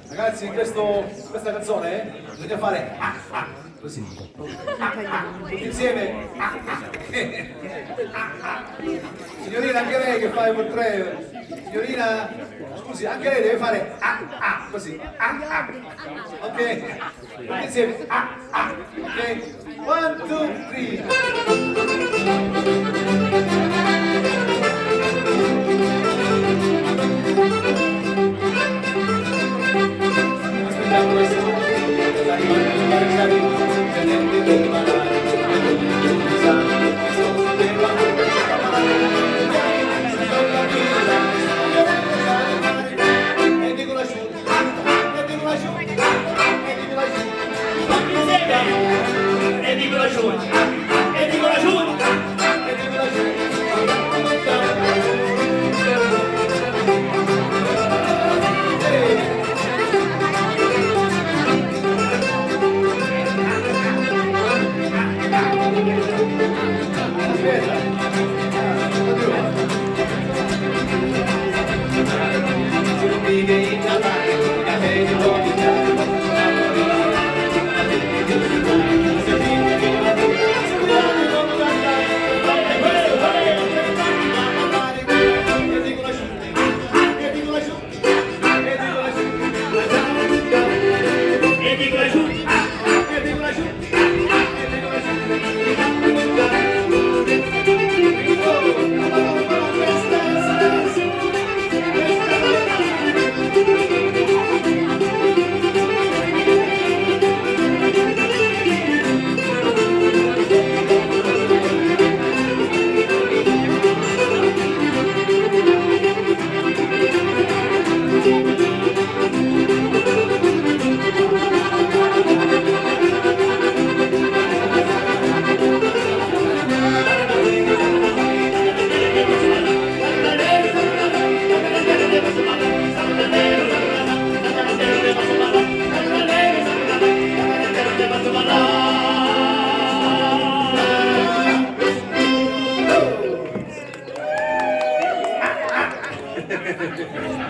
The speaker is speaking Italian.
Ragazzi, questa canzone bisogna fare così. Tutti insieme. Signorina, anche lei che fa il tre. Signorina, scusi, anche lei deve fare così. Ok? Tutti insieme. Ok? 1, 2, 3.